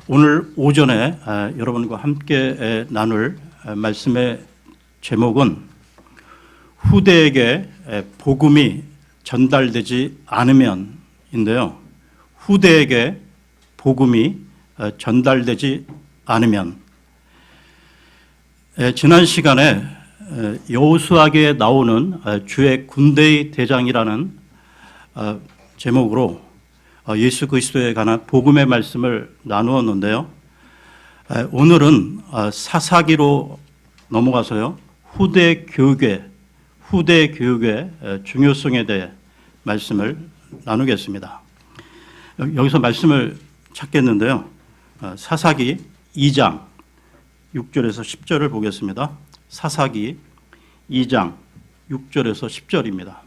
오늘 오전에 여러분과 함께 나눌 말씀의 제목은 후대에게 복음이 전달되지 않으면인데요. 후대에게 복음이 전달되지 않으면. 지난 시간에 여호수아기에 나오는 주의 군대의 대장이라는 제목으로 예수 그리스도에 관한 복음의 말씀을 나누었는데요. 오늘은 사사기로 넘어가서요. 후대 교육의 중요성에 대해 말씀을 나누겠습니다. 여기서 말씀을 찾겠는데요. 사사기 2장 6절에서 10절을 보겠습니다. 사사기 2장 6절에서 10절입니다.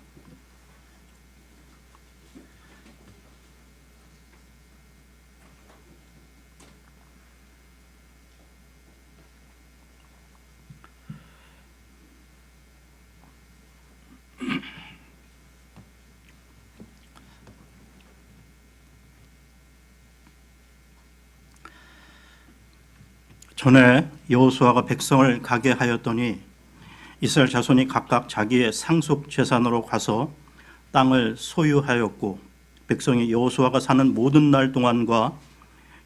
전에 여호수아가 백성을 가게 하였더니 이스라엘 자손이 각각 자기의 상속 재산으로 가서 땅을 소유하였고 백성이 여호수아가 사는 모든 날 동안과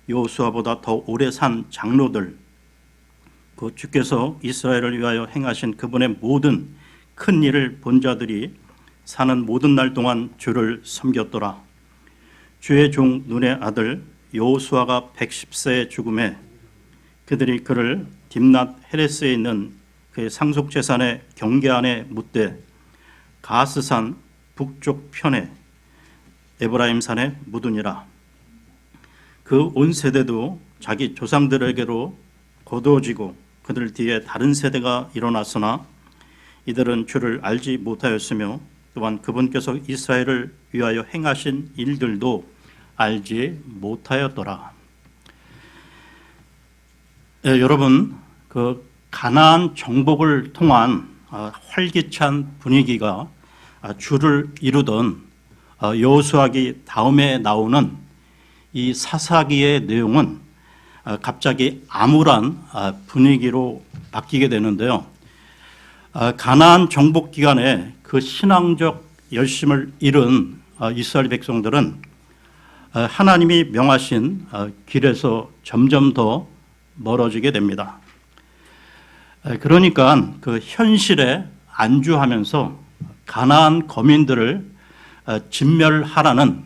여호수아보다 더 오래 산 장로들 그 주께서 이스라엘을 위하여 행하신 그분의 모든 큰 일을 본 자들이 사는 모든 날 동안 주를 섬겼더라. 주의 종 눈의 아들 여호수아가 110세의 죽음에 그들이 그를 딥낫 헤레스에 있는 그의 상속 재산의 경계 안에 묻되 가스산 북쪽 편에 에브라임 산에 묻으니라. 그 온 세대도 자기 조상들에게로 거두어지고 그들 뒤에 다른 세대가 일어났으나 이들은 주를 알지 못하였으며 또한 그분께서 이스라엘을 위하여 행하신 일들도 알지 못하였더라. 여러분, 그 가나안 정복을 통한 활기찬 분위기가 주를 이루던 여호수아기 다음에 나오는 이 사사기의 내용은 갑자기 암울한 분위기로 바뀌게 되는데요. 가나안 정복 기간에 그 신앙적 열심을 잃은 이스라엘 백성들은 하나님이 명하신 길에서 점점 더 멀어지게 됩니다. 그러니까 그 현실에 안주하면서 가나안 거민들을 진멸하라는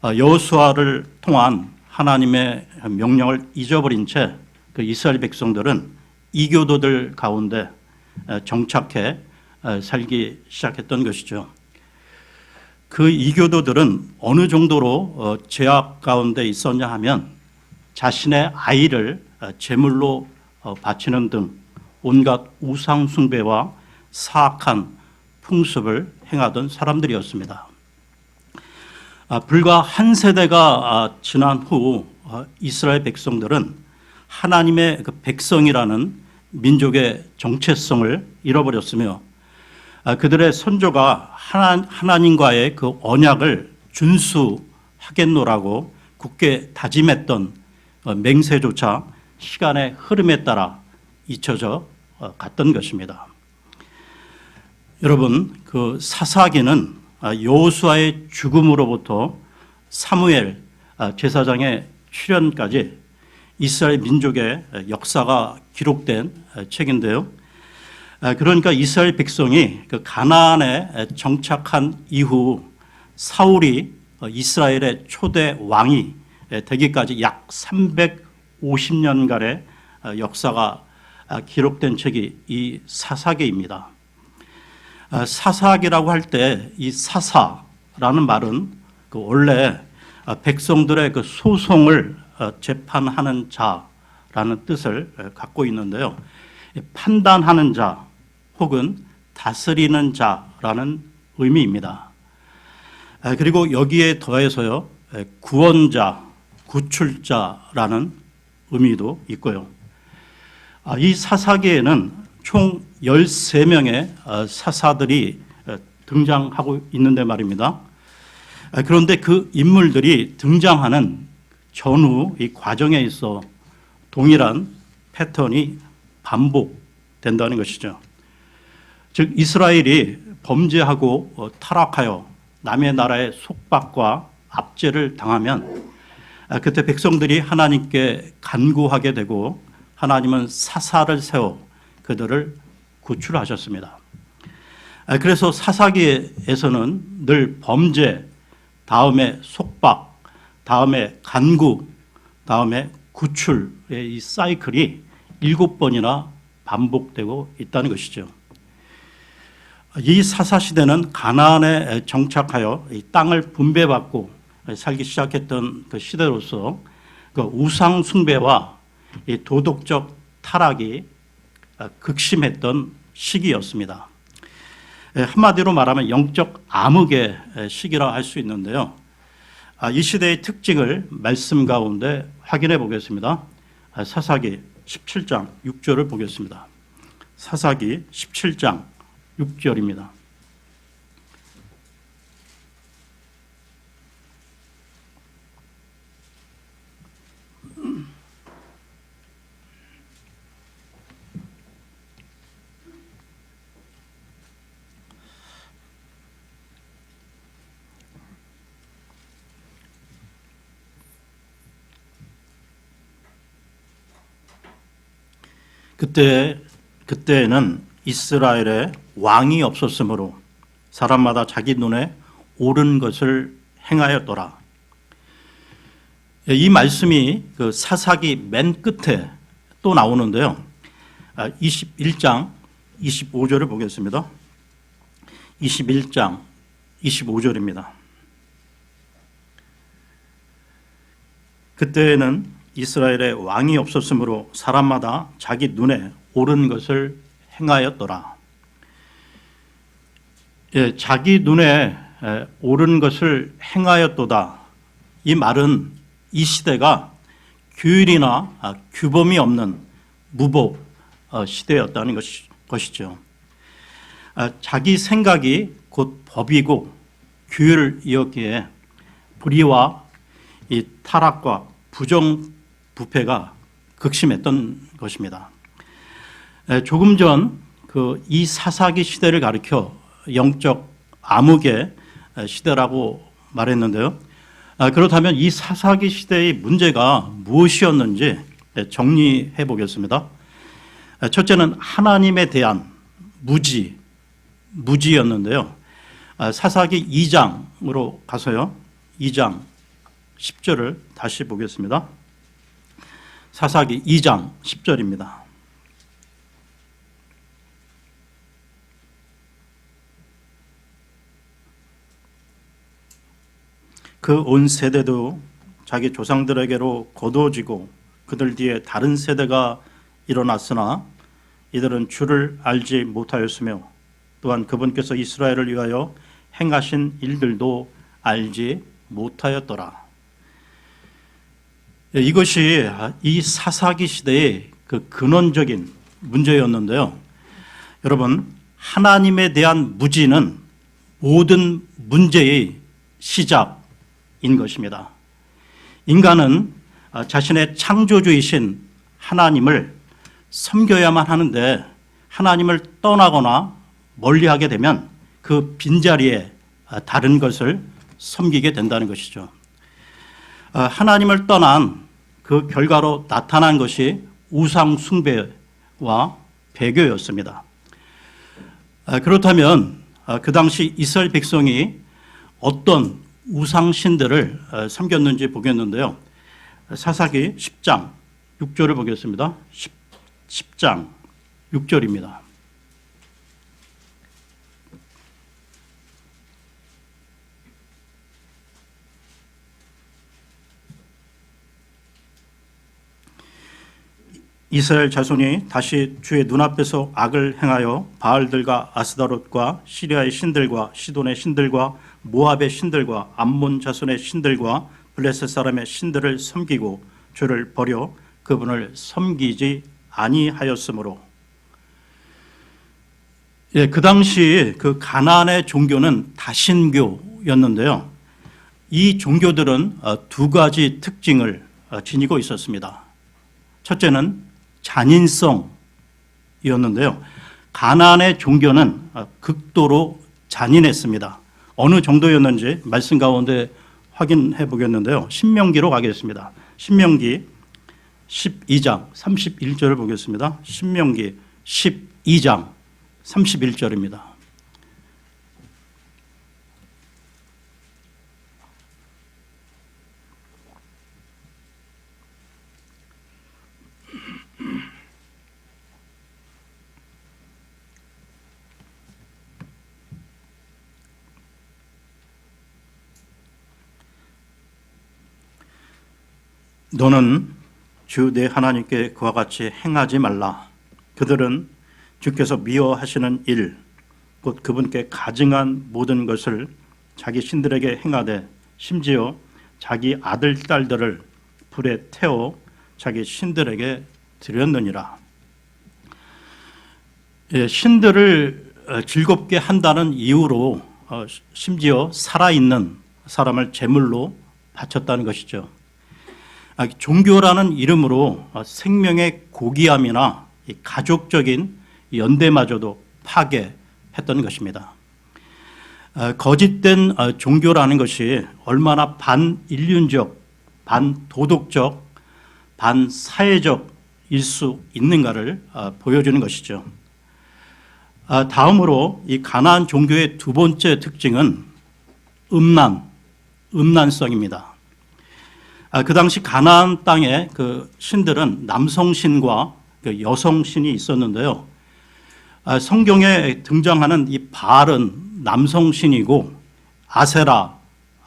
여호수아를 통한 하나님의 명령을 잊어버린 채 그 이스라엘 백성들은 이교도들 가운데 정착해 살기 시작했던 것이죠. 그 이교도들은 어느 정도로 죄악 가운데 있었냐 하면 자신의 아이를 제물로 바치는 등 온갖 우상 숭배와 사악한 풍습을 행하던 사람들이었습니다. 불과 한 세대가 지난 후 이스라엘 백성들은 하나님의 그 백성이라는 민족의 정체성을 잃어버렸으며 그들의 선조가 하나님과의 그 언약을 준수하겠노라고 굳게 다짐했던 맹세조차 시간의 흐름에 따라 잊혀져 갔던 것입니다. 여러분, 그 사사기는 여호수아의 죽음으로부터 사무엘 제사장의 출현까지 이스라엘 민족의 역사가 기록된 책인데요. 그러니까 이스라엘 백성이 그 가나안에 정착한 이후 사울이 이스라엘의 초대 왕이 되기까지 약 350년간의 역사가 기록된 책이 이 사사기입니다. 사사기라고 할 때 이 사사라는 말은 그 원래 백성들의 그 소송을 재판하는 자라는 뜻을 갖고 있는데요. 판단하는 자 혹은 다스리는 자라는 의미입니다. 그리고 여기에 더해서요, 구원자, 구출자라는 의미도 있고요. 이 사사기에는 총 13명의 사사들이 등장하고 있는데 말입니다. 그런데 그 인물들이 등장하는 전후 이 과정에 있어 동일한 패턴이 반복된다는 것이죠. 즉 이스라엘이 범죄하고 타락하여 남의 나라의 속박과 압제를 당하면 그때 백성들이 하나님께 간구하게 되고 하나님은 사사를 세워 그들을 구출하셨습니다. 그래서 사사기에서는 늘 범죄, 다음에 속박, 다음에 간구, 다음에 구출의 이 사이클이 7번이나 반복되고 있다는 것이죠. 이 사사시대는 가나안에 정착하여 이 땅을 분배받고 살기 시작했던 그 시대로서 그 우상 숭배와 이 도덕적 타락이 극심했던 시기였습니다. 한마디로 말하면 영적 암흑의 시기라 할 수 있는데요. 이 시대의 특징을 말씀 가운데 확인해 보겠습니다. 사사기 17장 6절을 보겠습니다. 사사기 17장 6절입니다. 그때에는 이스라엘에 왕이 없었으므로 사람마다 자기 눈에 옳은 것을 행하였더라. 이 말씀이 그 사사기 맨 끝에 또 나오는데요. 21장 25절을 보겠습니다. 21장 25절입니다. 그때에는 이스라엘에 왕이 없었으므로 사람마다 자기 눈에 옳은 것을 행하였더라. 자기 눈에 옳은 것을 행하였도다. 이 말은 이 시대가 규율이나 규범이 없는 무법 시대였다는 것이죠. 자기 생각이 곧 법이고 규율이었기에 불의와 이 타락과 부정부패가 극심했던 것입니다. 조금 전 이 사사기 시대를 가리켜 영적 암흑의 시대라고 말했는데요. 그렇다면 이 사사기 시대의 문제가 무엇이었는지 정리해 보겠습니다. 첫째는 하나님에 대한 무지였는데요. 사사기 2장으로 가서요. 2장 10절을 다시 보겠습니다. 사사기 2장 10절입니다. 그 온 세대도 자기 조상들에게로 거두어지고 그들 뒤에 다른 세대가 일어났으나 이들은 주를 알지 못하였으며 또한 그분께서 이스라엘을 위하여 행하신 일들도 알지 못하였더라. 이것이 이 사사기 시대의 그 근원적인 문제였는데요. 여러분, 하나님에 대한 무지는 모든 문제의 시작인 것입니다. 인간은 자신의 창조주이신 하나님을 섬겨야만 하는데 하나님을 떠나거나 멀리하게 되면 그 빈자리에 다른 것을 섬기게 된다는 것이죠. 하나님을 떠난 그 결과로 나타난 것이 우상 숭배와 배교였습니다. 그렇다면 그 당시 이스라엘 백성이 어떤 우상신들을 섬겼는지 보겠는데요. 사사기 10장 6절을 보겠습니다. 10장 6절입니다. 이스라엘 자손이 다시 주의 눈앞에서 악을 행하여 바알들과 아스다롯과 시리아의 신들과 시돈의 신들과 모압의 신들과 암몬 자손의 신들과 블레셋 사람의 신들을 섬기고 주를 버려 그분을 섬기지 아니하였으므로. 그 당시 그 가나안의 종교는 다신교였는데요. 이 종교들은 두 가지 특징을 지니고 있었습니다. 첫째는 잔인성이었는데요. 가나안의 종교는 극도로 잔인했습니다. 어느 정도였는지 말씀 가운데 확인해 보겠는데요. 신명기로 가겠습니다. 신명기 12장 31절을 보겠습니다. 신명기 12장 31절입니다. 너는 주 내 하나님께 그와 같이 행하지 말라. 그들은 주께서 미워하시는 일, 곧 그분께 가증한 모든 것을 자기 신들에게 행하되 심지어 자기 아들, 딸들을 불에 태워 자기 신들에게 드렸느니라. 신들을 즐겁게 한다는 이유로 심지어 살아있는 사람을 제물로 바쳤다는 것이죠. 종교라는 이름으로 생명의 고귀함이나 가족적인 연대마저도 파괴했던 것입니다. 거짓된 종교라는 것이 얼마나 반인륜적, 반도덕적, 반사회적일 수 있는가를 보여주는 것이죠. 다음으로 이 가나안 종교의 두 번째 특징은 음란성입니다. 그 당시 가나안 땅의 그 신들은 남성신과 그 여성신이 있었는데요. 성경에 등장하는 이 바알은 남성신이고 아세라,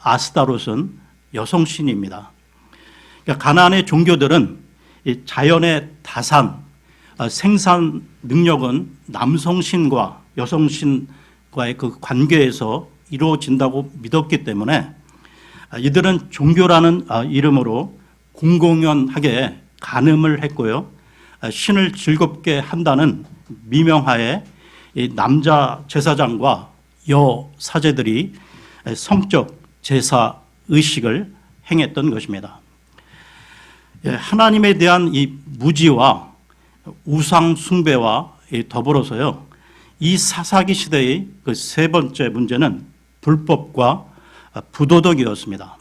아스타롯은 여성신입니다. 그러니까 가나안의 종교들은 이 자연의 다산, 생산 능력은 남성신과 여성신과의 그 관계에서 이루어진다고 믿었기 때문에 이들은 종교라는 이름으로 공공연하게 간음을 했고요. 신을 즐겁게 한다는 미명하에 남자 제사장과 여 사제들이 성적 제사 의식을 행했던 것입니다. 하나님에 대한 이 무지와 우상 숭배와 더불어서요, 이 사사기 시대의 그 세 번째 문제는 불법과 부도덕이었습니다.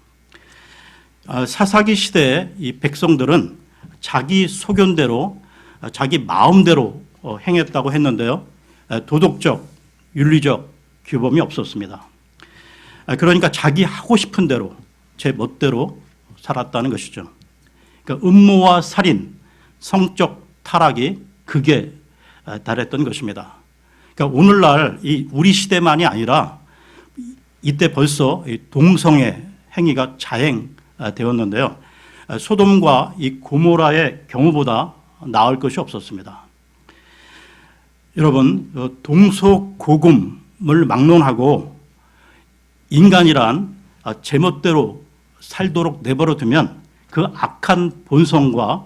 사사기 시대의 이 백성들은 자기 소견대로, 자기 마음대로 행했다고 했는데요, 도덕적, 윤리적 규범이 없었습니다. 그러니까 자기 하고 싶은 대로, 제 멋대로 살았다는 것이죠. 그러니까 음모와 살인, 성적 타락이 극에 달했던 것입니다. 그러니까 오늘날 이 우리 시대만이 아니라 이때 벌써 동성애 행위가 자행되었는데요. 소돔과 이 고모라의 경우보다 나을 것이 없었습니다. 여러분, 동서고금을 막론하고 인간이란 제멋대로 살도록 내버려 두면 그 악한 본성과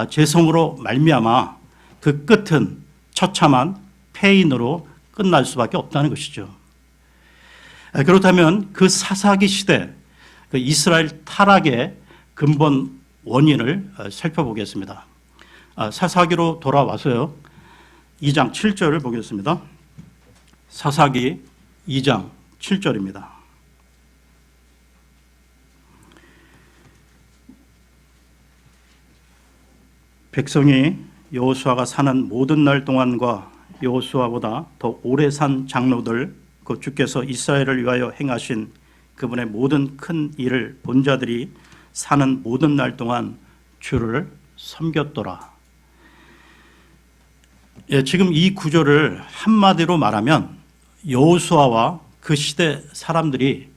죄성으로 말미암아 그 끝은 처참한 폐인으로 끝날 수밖에 없다는 것이죠. 그렇다면 그 사사기 시대, 그 이스라엘 타락의 근본 원인을 살펴보겠습니다. 사사기로 돌아와서요, 2장 7절을 보겠습니다. 사사기 2장 7절입니다. 백성이 여호수아가 사는 모든 날 동안과 여호수아보다 더 오래 산 장로들, 그 주께서 이스라엘을 위하여 행하신 그분의 모든 큰 일을 본 자들이 사는 모든 날 동안 주를 섬겼더라. 지금 이 구절을 한마디로 말하면 여호수아와 그 시대 사람들이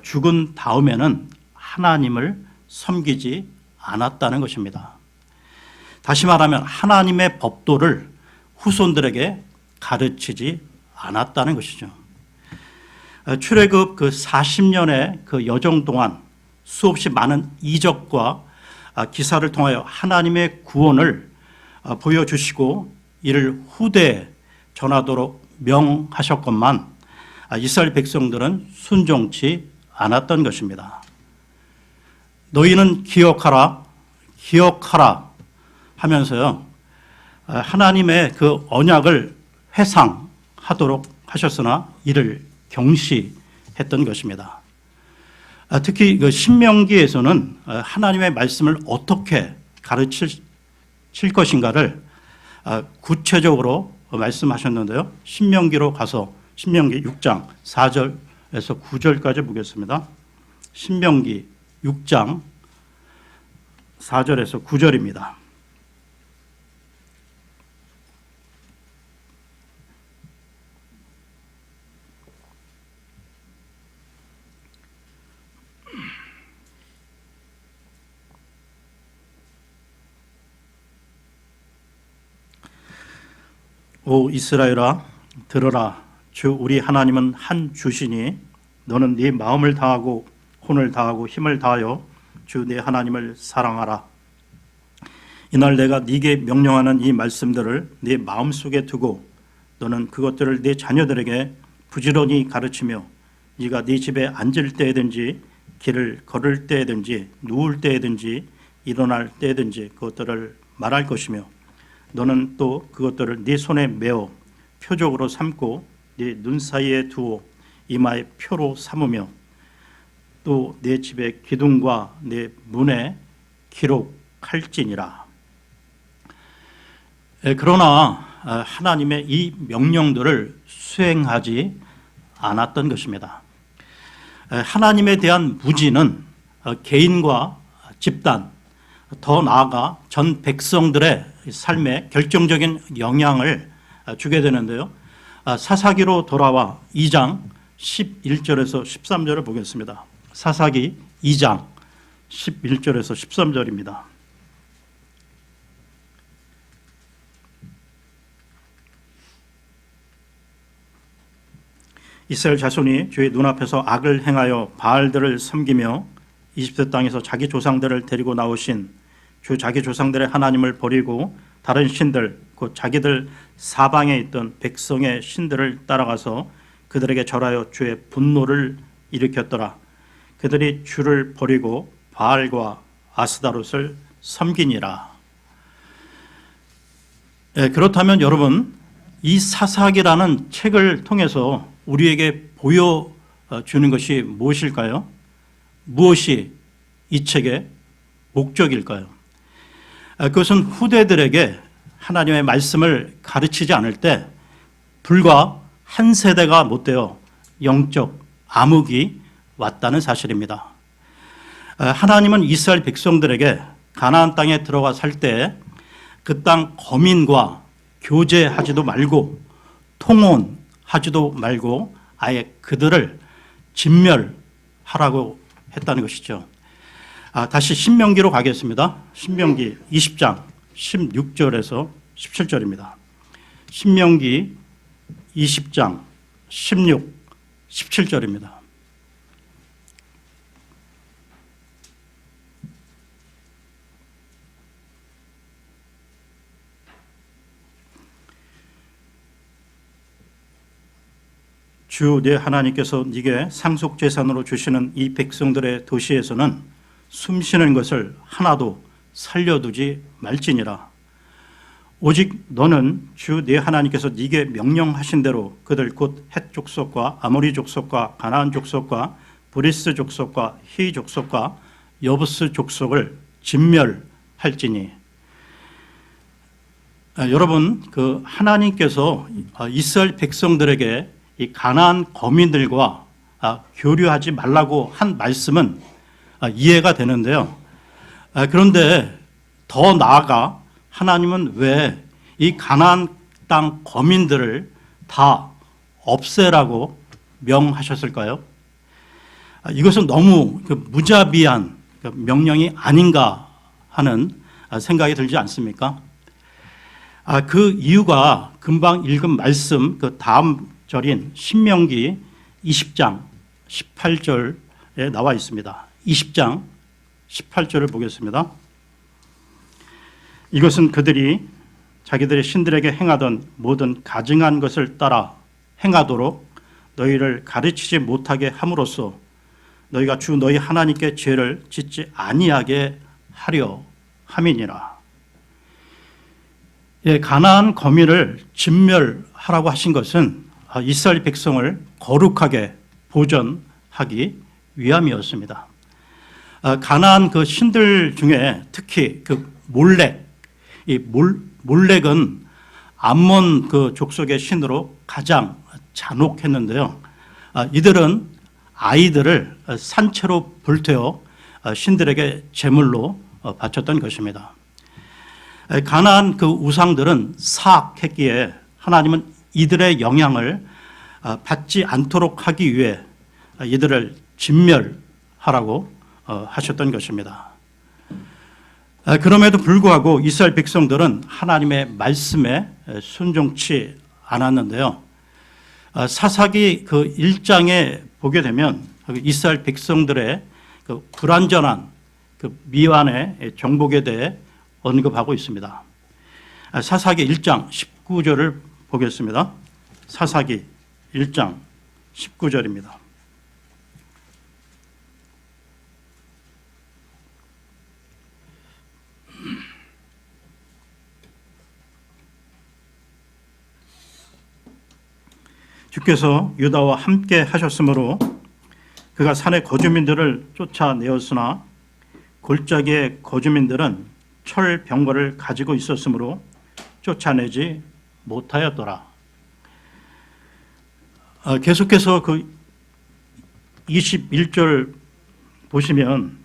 죽은 다음에는 하나님을 섬기지 않았다는 것입니다. 다시 말하면 하나님의 법도를 후손들에게 가르치지 않았다는 것이죠. 출애굽 그 40년의 그 여정 동안 수없이 많은 이적과 기사를 통하여 하나님의 구원을 보여주시고 이를 후대에 전하도록 명하셨건만 이스라엘 백성들은 순종치 않았던 것입니다. 너희는 기억하라. 기억하라 하면서요, 하나님의 그 언약을 회상하도록 하셨으나 이를 경시했던 것입니다. 특히 그 신명기에서는 하나님의 말씀을 어떻게 가르칠 것인가를 구체적으로 말씀하셨는데요. 신명기로 가서 신명기 6장 4절에서 9절까지 보겠습니다. 신명기 6장 4절에서 9절입니다. 오 이스라엘아 들으라. 주 우리 하나님은 한 주시니 너는 네 마음을 다하고 혼을 다하고 힘을 다하여 주 네 하나님을 사랑하라. 이날 내가 네게 명령하는 이 말씀들을 네 마음속에 두고 너는 그것들을 네 자녀들에게 부지런히 가르치며 네가 네 집에 앉을 때든지 길을 걸을 때든지 누울 때든지 일어날 때든지 그것들을 말할 것이며 너는 또 그것들을 네 손에 메어 표적으로 삼고 네 눈 사이에 두어 이마에 표로 삼으며 또 내 집의 기둥과 내 문에 기록할지니라. 그러나 하나님의 이 명령들을 수행하지 않았던 것입니다. 하나님에 대한 무지는 개인과 집단, 더 나아가 전 백성들의 삶에 결정적인 영향을 주게 되는데요. 사사기로 돌아와 2장 11절에서 13절을 보겠습니다. 사사기 2장 11절에서 13절입니다. 이스라엘 자손이 주의 눈앞에서 악을 행하여 바알들을 섬기며 이집트 땅에서 자기 조상들을 데리고 나오신 주 자기 조상들의 하나님을 버리고 다른 신들 곧 자기들 사방에 있던 백성의 신들을 따라가서 그들에게 절하여 주의 분노를 일으켰더라. 그들이 주를 버리고 바알과 아스다롯을 섬기니라. 그렇다면 여러분, 이 사사기라는 책을 통해서 우리에게 보여주는 것이 무엇일까요? 무엇이 이 책의 목적일까요? 그것은 후대들에게 하나님의 말씀을 가르치지 않을 때 불과 한 세대가 못되어 영적 암흑이 왔다는 사실입니다. 하나님은 이스라엘 백성들에게 가나안 땅에 들어가 살 때 그 땅 거민과 교제하지도 말고 통혼하지도 말고 아예 그들을 진멸하라고 했다는 것이죠. 다시 신명기로 가겠습니다. 신명기 20장 16절에서 17절입니다. 신명기 20장 16, 17절입니다. 주 네 하나님께서 네게 상속재산으로 주시는 이 백성들의 도시에서는 숨쉬는 것을 하나도 살려두지 말지니라. 오직 너는 주 네 하나님께서 네게 명령하신 대로 그들 곧 헷 족속과 아모리 족속과 가나안 족속과 브리스 족속과 히 족속과 여부스 족속을 진멸할지니. 여러분, 그 하나님께서 이스라엘 백성들에게 이 가나안 거민들과 교류하지 말라고 한 말씀은 이해가 되는데요. 그런데 더 나아가 하나님은 왜 이 가나안 땅 거민들을 다 없애라고 명하셨을까요? 이것은 너무 무자비한 명령이 아닌가 하는 생각이 들지 않습니까? 그 이유가 금방 읽은 말씀 그 다음 절인 신명기 20장 18절에 나와 있습니다. 20장 18절을 보겠습니다. 이것은 그들이 자기들의 신들에게 행하던 모든 가증한 것을 따라 행하도록 너희를 가르치지 못하게 함으로써 너희가 주 너희 하나님께 죄를 짓지 아니하게 하려 함이니라. 예, 가나안 거민을 진멸하라고 하신 것은 이스라엘 백성을 거룩하게 보존하기 위함이었습니다. 가나안 그 신들 중에 특히 그 몰렉, 이 몰렉은 암몬 그 족속의 신으로 가장 잔혹했는데요. 이들은 아이들을 산채로 불태워 신들에게 제물로 바쳤던 것입니다. 가나안 그 우상들은 사악했기에 하나님은 이들의 영향을 받지 않도록 하기 위해 이들을 진멸하라고 하셨던 것입니다. 그럼에도 불구하고 이스라엘 백성들은 하나님의 말씀에 순종치 않았는데요. 사사기 그 1장에 보게 되면 이스라엘 백성들의 그 불완전한 그 미완의 정복에 대해 언급하고 있습니다. 사사기 1장 19절을 보겠습니다. 사사기 1장 19절입니다. 주께서 유다와 함께 하셨으므로 그가 산의 거주민들을 쫓아내었으나 골짜기의 거주민들은 철 병거를 가지고 있었으므로 쫓아내지 못하였더라. 계속해서 그 21절 보시면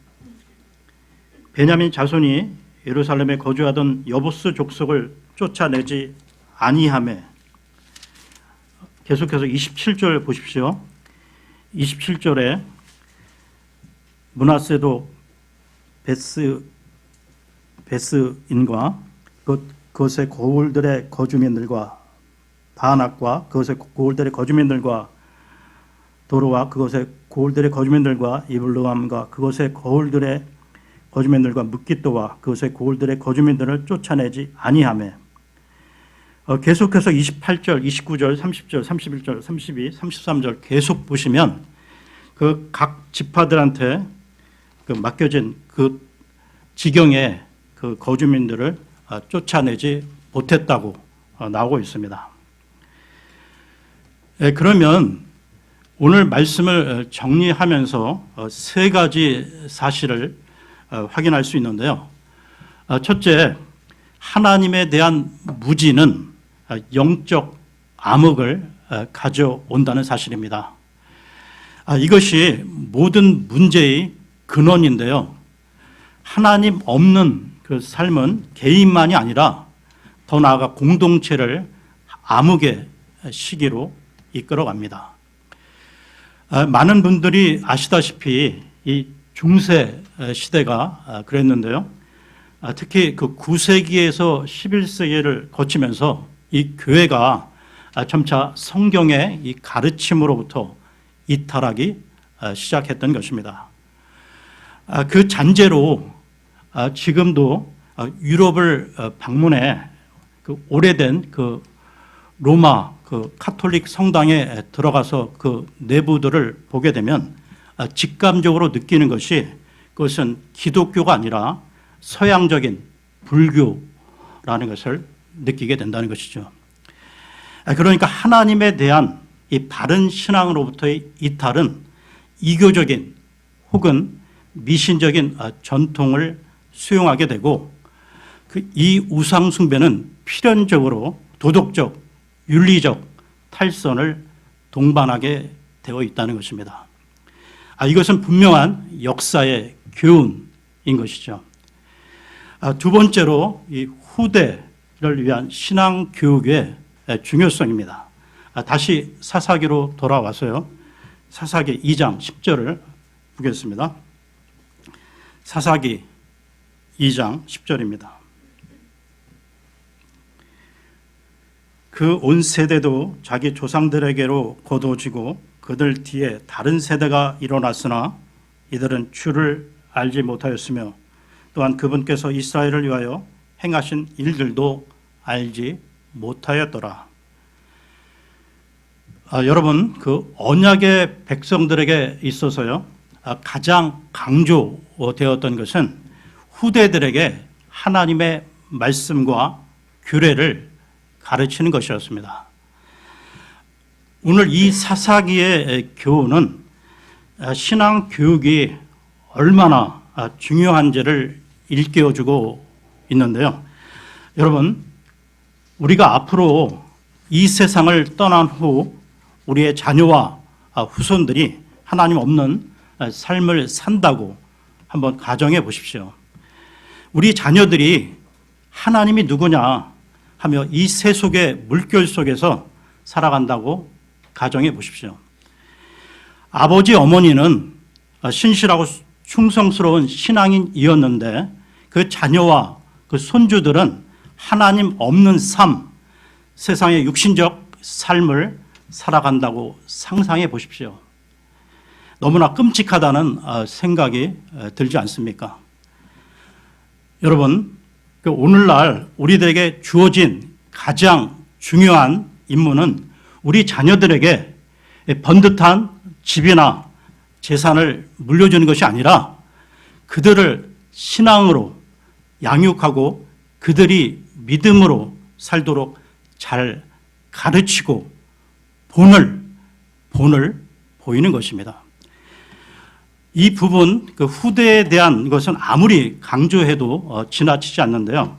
베냐민 자손이 예루살렘에 거주하던 여부스 족속을 쫓아내지 아니하매, 계속해서 27절 보십시오. 27절에 므낫세도 베스인과 그것의 고을들의 거주민들과 바낙과 그것의 고을들의 거주민들과 도로와 그것의 고을들의 거주민들과 이블루함과 그것의 고을들의 거주민들과 므깃도와 그것의 고을들의 거주민들을 쫓아내지 아니하매, 계속해서 28절, 29절, 30절, 31절, 32, 33절 계속 보시면 그 각 지파들한테 그 맡겨진 그 지경의 그 거주민들을 쫓아내지 못했다고 나오고 있습니다. 그러면 오늘 말씀을 정리하면서 세 가지 사실을 확인할 수 있는데요. 첫째, 하나님에 대한 무지는 영적 암흑을 가져온다는 사실입니다. 이것이 모든 문제의 근원인데요. 하나님 없는 그 삶은 개인만이 아니라 더 나아가 공동체를 암흑의 시기로 이끌어갑니다. 많은 분들이 아시다시피 이 중세 시대가 그랬는데요. 특히 그 9세기에서 11세기를 거치면서 이 교회가 점차 성경의 이 가르침으로부터 이탈하기 시작했던 것입니다. 그 잔재로 지금도 유럽을 방문해 그 오래된 그 로마 그 카톨릭 성당에 들어가서 그 내부들을 보게 되면 직감적으로 느끼는 것이 그것은 기독교가 아니라 서양적인 불교라는 것을 느끼게 된다는 것이죠. 그러니까 하나님에 대한 이 바른 신앙으로부터의 이탈은 이교적인 혹은 미신적인 전통을 수용하게 되고, 이 우상 숭배는 필연적으로 도덕적, 윤리적 탈선을 동반하게 되어 있다는 것입니다. 이것은 분명한 역사의 교훈인 것이죠. 두 번째로 이 후대를 위한 신앙 교육의 중요성입니다. 다시 사사기로 돌아와서요. 사사기 2장 10절을 보겠습니다. 사사기 2장 10절입니다. 그 온 세대도 자기 조상들에게로 거두어지고 그들 뒤에 다른 세대가 일어났으나 이들은 주를 알지 못하였으며 또한 그분께서 이스라엘을 위하여 행하신 일들도 알지 못하였더라. 여러분, 그 언약의 백성들에게 있어서요, 가장 강조되었던 것은 후대들에게 하나님의 말씀과 규례를 가르치는 것이었습니다. 오늘 이 사사기의 교훈은 신앙 교육이 얼마나 중요한지를 일깨워주고 있는데요. 여러분, 우리가 앞으로 이 세상을 떠난 후 우리의 자녀와 후손들이 하나님 없는 삶을 산다고 한번 가정해 보십시오. 우리 자녀들이 하나님이 누구냐 하며 이 세속의 물결 속에서 살아간다고 가정해 보십시오. 아버지 어머니는 신실하고 충성스러운 신앙인이었는데 그 자녀와 그 손주들은 하나님 없는 삶, 세상의 육신적 삶을 살아간다고 상상해 보십시오. 너무나 끔찍하다는 생각이 들지 않습니까? 여러분, 오늘날 우리들에게 주어진 가장 중요한 임무는 우리 자녀들에게 번듯한 집이나 재산을 물려주는 것이 아니라 그들을 신앙으로 양육하고 그들이 믿음으로 살도록 잘 가르치고 본을 보이는 것입니다. 이 부분, 그 후대에 대한 것은 아무리 강조해도 지나치지 않는데요.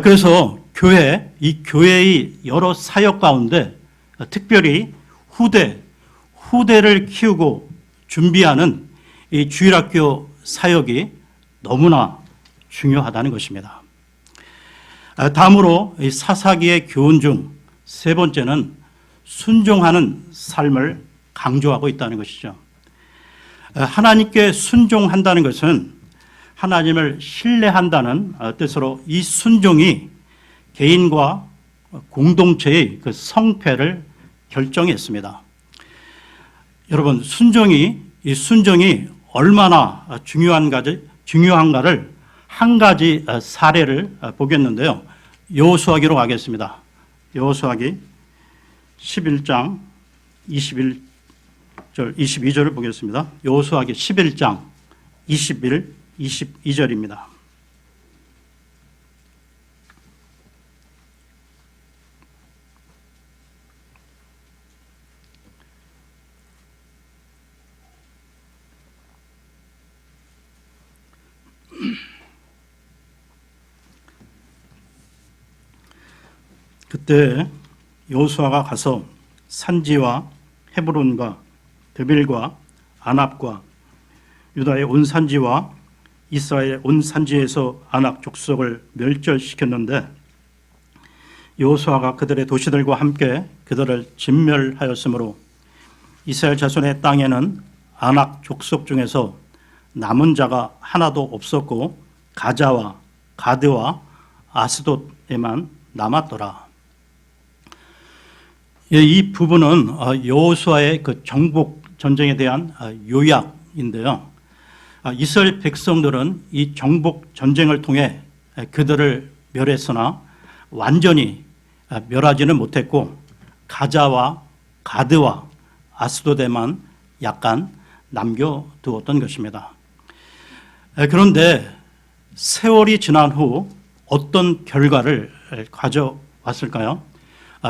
그래서 이 교회의 여러 사역 가운데 특별히 후대를 키우고 준비하는 이 주일학교 사역이 너무나 중요하다는 것입니다. 다음으로 이 사사기의 교훈 중 세 번째는 순종하는 삶을 강조하고 있다는 것이죠. 하나님께 순종한다는 것은 하나님을 신뢰한다는 뜻으로 이 순종이 개인과 공동체의 그 성패를 결정했습니다. 여러분, 이 순종이 얼마나 중요한가를 한 가지 사례를 보겠는데요. 여호수아기로 가겠습니다. 여호수아기 11장 22절을 보겠습니다. 여호수아기 11장 22절입니다. 그때 여호수아가 가서 산지와 헤브론과 드빌과 아납과 유다의 온 산지와 이스라엘의 온 산지에서 아낙 족속을 멸절시켰는데 여호수아가 그들의 도시들과 함께 그들을 진멸하였으므로 이스라엘 자손의 땅에는 아낙 족속 중에서 남은 자가 하나도 없었고 가자와 가드와 아스돗에만 남았더라. 이 부분은 여호수아의 그 정복 전쟁에 대한 요약인데요. 이스라엘 백성들은 이 정복 전쟁을 통해 그들을 멸했으나 완전히 멸하지는 못했고 가자와 가드와 아스돗에만 약간 남겨두었던 것입니다. 그런데 세월이 지난 후 어떤 결과를 가져왔을까요?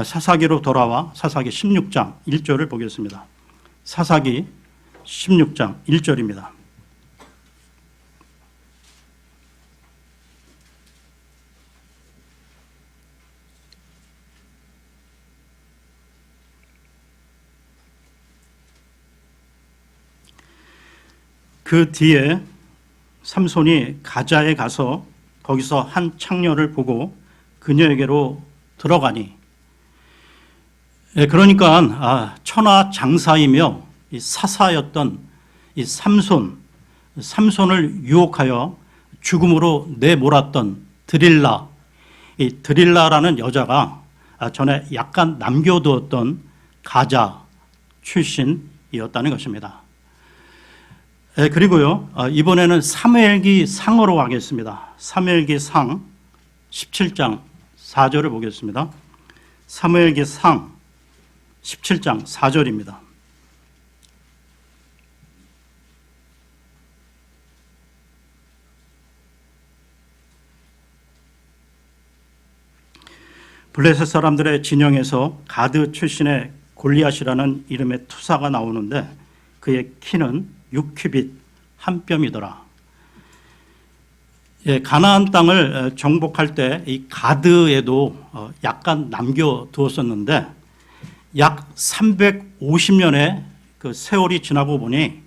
사사기로 돌아와 사사기 16장 1절을 보겠습니다. 사사기 16장 1절입니다. 그 뒤에 삼손이 가자에 가서 거기서 한 창녀를 보고 그녀에게로 들어가니, 그러니까 천하 장사이며 사사였던 이 삼손을 유혹하여 죽음으로 내몰았던 이 드릴라라는 여자가 전에 약간 남겨두었던 가자 출신이었다는 것입니다. 그리고요, 이번에는 사무엘기 상으로 가겠습니다. 사무엘기 상 17장 4절을 보겠습니다. 사무엘기 상 17장 4절입니다. 블레셋 사람들의 진영에서 가드 출신의 골리앗이라는 이름의 투사가 나오는데 그의 키는 6큐빗 한 뼘이더라. 예, 가나안 땅을 정복할 때 이 가드에도 약간 남겨두었었는데 약 350년의 그 세월이 지나고 보니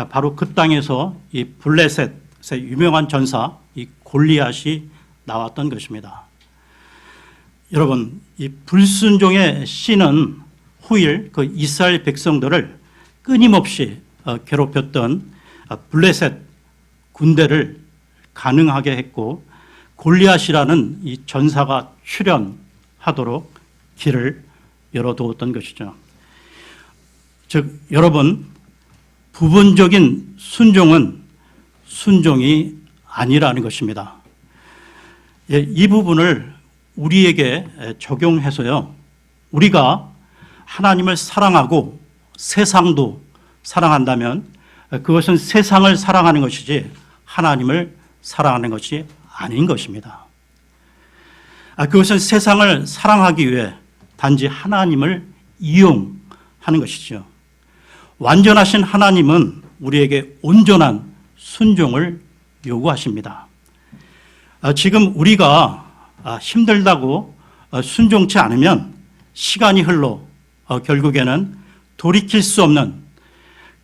바로 그 땅에서 이 블레셋의 유명한 전사 이 골리앗이 나왔던 것입니다. 여러분, 이 불순종의 씨는 후일 그 이스라엘 백성들을 끊임없이 괴롭혔던 블레셋 군대를 가능하게 했고 골리앗이라는 이 전사가 출현하도록 길을 열어두었던 것이죠. 즉 여러분, 부분적인 순종은 순종이 아니라는 것입니다. 이 부분을 우리에게 적용해서요, 우리가 하나님을 사랑하고 세상도 사랑한다면 그것은 세상을 사랑하는 것이지 하나님을 사랑하는 것이 아닌 것입니다. 그것은 세상을 사랑하기 위해 단지 하나님을 이용하는 것이죠. 완전하신 하나님은 우리에게 온전한 순종을 요구하십니다. 지금 우리가 힘들다고 순종치 않으면 시간이 흘러 결국에는 돌이킬 수 없는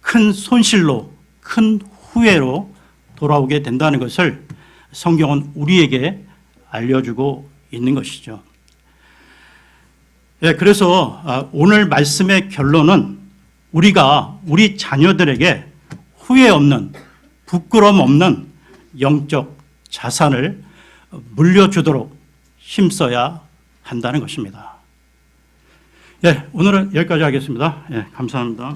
큰 손실로, 큰 후회로 돌아오게 된다는 것을 성경은 우리에게 알려주고 있는 것이죠. 그래서 오늘 말씀의 결론은 우리가 우리 자녀들에게 후회 없는, 부끄러움 없는 영적 자산을 물려주도록 힘써야 한다는 것입니다. 오늘은 여기까지 하겠습니다. 감사합니다.